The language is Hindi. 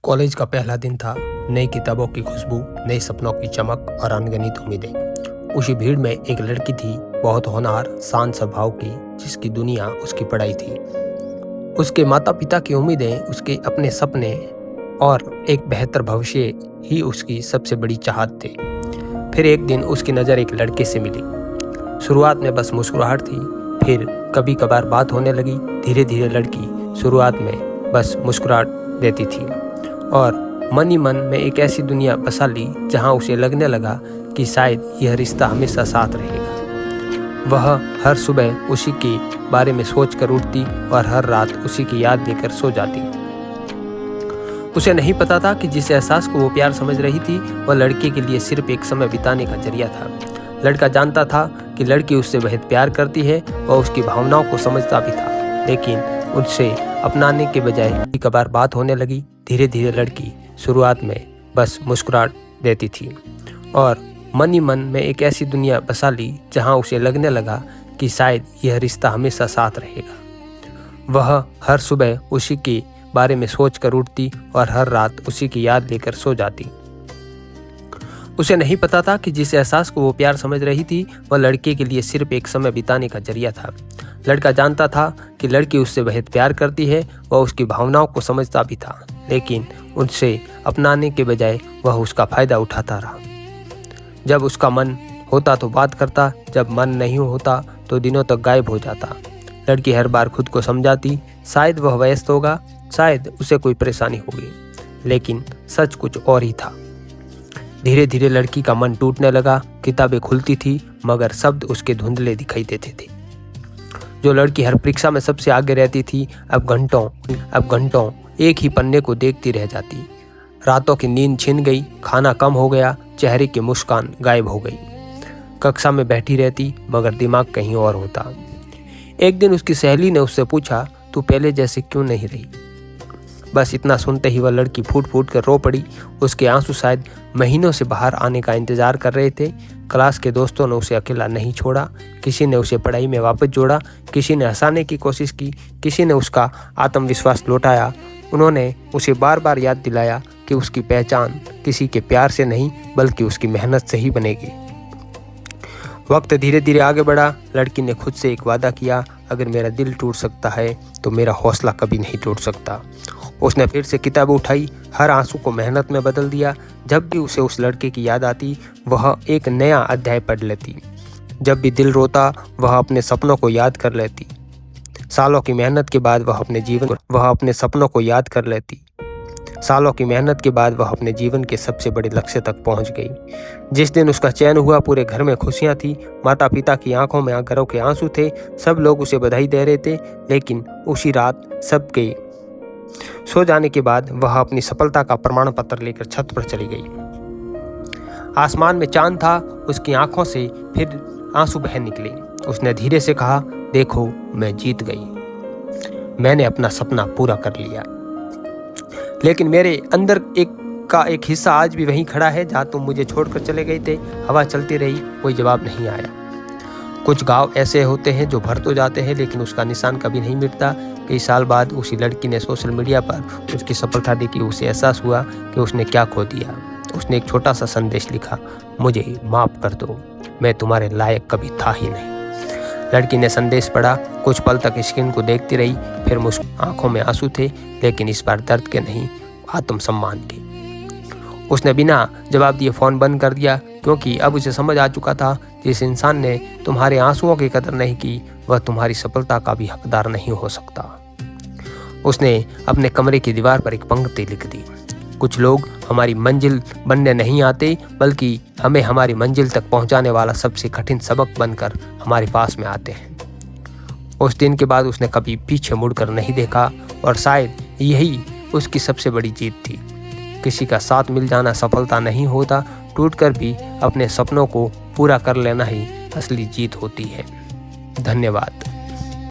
कॉलेज का पहला दिन था। नई किताबों की खुशबू, नए सपनों की चमक और अनगिनत उम्मीदें। उसी भीड़ में एक लड़की थी, बहुत होनहार, शांत स्वभाव की, जिसकी दुनिया उसकी पढ़ाई थी। उसके माता पिता की उम्मीदें, उसके अपने सपने और एक बेहतर भविष्य ही उसकी सबसे बड़ी चाहत थे। फिर एक दिन उसकी नज़र एक लड़के से मिली। शुरुआत में बस मुस्कुराहट थी, फिर कभी कभार बात होने लगी। धीरे धीरे लड़की शुरुआत में बस मुस्कुराहट देती थी और मन ही मन में एक ऐसी दुनिया बसा ली जहां उसे लगने लगा कि शायद यह रिश्ता हमेशा साथ रहेगा। वह हर सुबह उसी के बारे में सोच कर उठती और हर रात उसी की याद लेकर सो जाती। उसे नहीं पता था कि जिस एहसास को वो प्यार समझ रही थी, वह लड़के के लिए सिर्फ एक समय बिताने का जरिया था। लड़का जानता था कि लड़की उससे बेहद प्यार करती है, वह उसकी भावनाओं को समझता भी था, लेकिन उनसे अपनाने के बजाय कभी कभार बात होने लगी। धीरे धीरे लड़की शुरुआत में बस मुस्कुराहट देती थी और मन ही मन में एक ऐसी दुनिया बसा ली जहां उसे लगने लगा कि शायद यह रिश्ता हमेशा साथ रहेगा। वह हर सुबह उसी के बारे में सोच कर उठती और हर रात उसी की याद लेकर सो जाती। उसे नहीं पता था कि जिस एहसास को वो प्यार समझ रही थी, वह लड़के के लिए सिर्फ एक समय बिताने का जरिया था। लड़का जानता था कि लड़की उससे बेहद प्यार करती है, वह उसकी भावनाओं को समझता भी था, लेकिन उनसे अपनाने के बजाय वह उसका फायदा उठाता रहा। जब उसका मन होता तो बात करता, जब मन नहीं होता तो दिनों तक गायब हो जाता। लड़की हर बार खुद को समझाती, शायद वह व्यस्त होगा, शायद उसे कोई परेशानी होगी, लेकिन सच कुछ और ही था। धीरे धीरे लड़की का मन टूटने लगा। किताबें खुलती थी, मगर शब्द उसके धुंधले दिखाई देते थे। जो लड़की हर परीक्षा में सबसे आगे रहती थी, अब घंटों एक ही पन्ने को देखती रह जाती। रातों की नींद छिन गई, खाना कम हो गया, चेहरे की मुस्कान गायब हो गई। कक्षा में बैठी रहती, मगर दिमाग कहीं और होता। एक दिन उसकी सहेली ने उससे पूछा, तू पहले जैसे क्यों नहीं रही? बस इतना सुनते ही वह लड़की फूट फूट कर रो पड़ी। उसके आंसू शायद महीनों से बाहर आने का इंतजार कर रहे थे। क्लास के दोस्तों ने उसे अकेला नहीं छोड़ा। किसी ने उसे पढ़ाई में वापस जोड़ा, किसी ने हंसाने की कोशिश की, किसी ने उसका आत्मविश्वास लौटाया। उन्होंने उसे बार बार याद दिलाया कि उसकी पहचान किसी के प्यार से नहीं, बल्कि उसकी मेहनत से ही बनेगी। वक्त धीरे धीरे आगे बढ़ा। लड़की ने खुद से एक वादा किया, अगर मेरा दिल टूट सकता है तो मेरा हौसला कभी नहीं टूट सकता। उसने फिर से किताब उठाई, हर आंसू को मेहनत में बदल दिया। जब भी उसे उस लड़के की याद आती, वह एक नया अध्याय पढ़ लेती। जब भी दिल रोता, वह अपने सपनों को याद कर लेती। सालों की मेहनत के बाद वह अपने सपनों को याद कर लेती। सालों की मेहनत के बाद वह अपने जीवन के सबसे बड़े लक्ष्य तक पहुंच गई। जिस दिन उसका चयन हुआ, पूरे घर में खुशियां थी। माता पिता की आंखों में गर्व के आंसू थे। सब लोग उसे बधाई दे रहे थे, लेकिन उसी रात सबके सो जाने के बाद वह अपनी सफलता का प्रमाण पत्र लेकर छत पर चली गई। आसमान में चांद था, उसकी आंखों से फिर आंसू बह निकले। उसने धीरे से कहा, देखो मैं जीत गई, मैंने अपना सपना पूरा कर लिया। लेकिन मेरे अंदर एक हिस्सा आज भी वहीं खड़ा है जहां तुम मुझे छोड़कर चले गए थे। हवा चलती रही, कोई जवाब नहीं आया। कुछ गांव ऐसे होते हैं जो भर तो जाते हैं, लेकिन उसका निशान कभी नहीं मिटता। कई साल बाद उसी लड़की ने सोशल मीडिया पर उसकी सफलता देखी। उसे एहसास हुआ कि उसने क्या खो दिया। उसने एक छोटा सा संदेश लिखा, मुझे माफ कर दो, मैं तुम्हारे लायक कभी था ही नहीं। लड़की ने संदेश पढ़ा, कुछ पल तक स्क्रीन को देखती रही, फिर आंखों में आंसू थे, लेकिन इस बार दर्द के नहीं, आत्मसम्मान के। उसने बिना जवाब दिए फोन बंद कर दिया, क्योंकि अब उसे समझ आ चुका था, जिस इंसान ने तुम्हारे आंसुओं की कदर नहीं की, वह तुम्हारी सफलता का भी हकदार नहीं हो सकता। उसने अपने कमरे की दीवार पर एक पंक्ति लिख दी, कुछ लोग हमारी मंजिल बनने नहीं आते, बल्कि हमें हमारी मंजिल तक पहुंचाने वाला सबसे कठिन सबक बनकर हमारे पास में आते हैं। उस दिन के बाद उसने कभी पीछे मुड़कर नहीं देखा, और शायद यही उसकी सबसे बड़ी जीत थी। किसी का साथ मिल जाना सफलता नहीं होता, टूटकर भी अपने सपनों को पूरा कर लेना ही असली जीत होती है। धन्यवाद।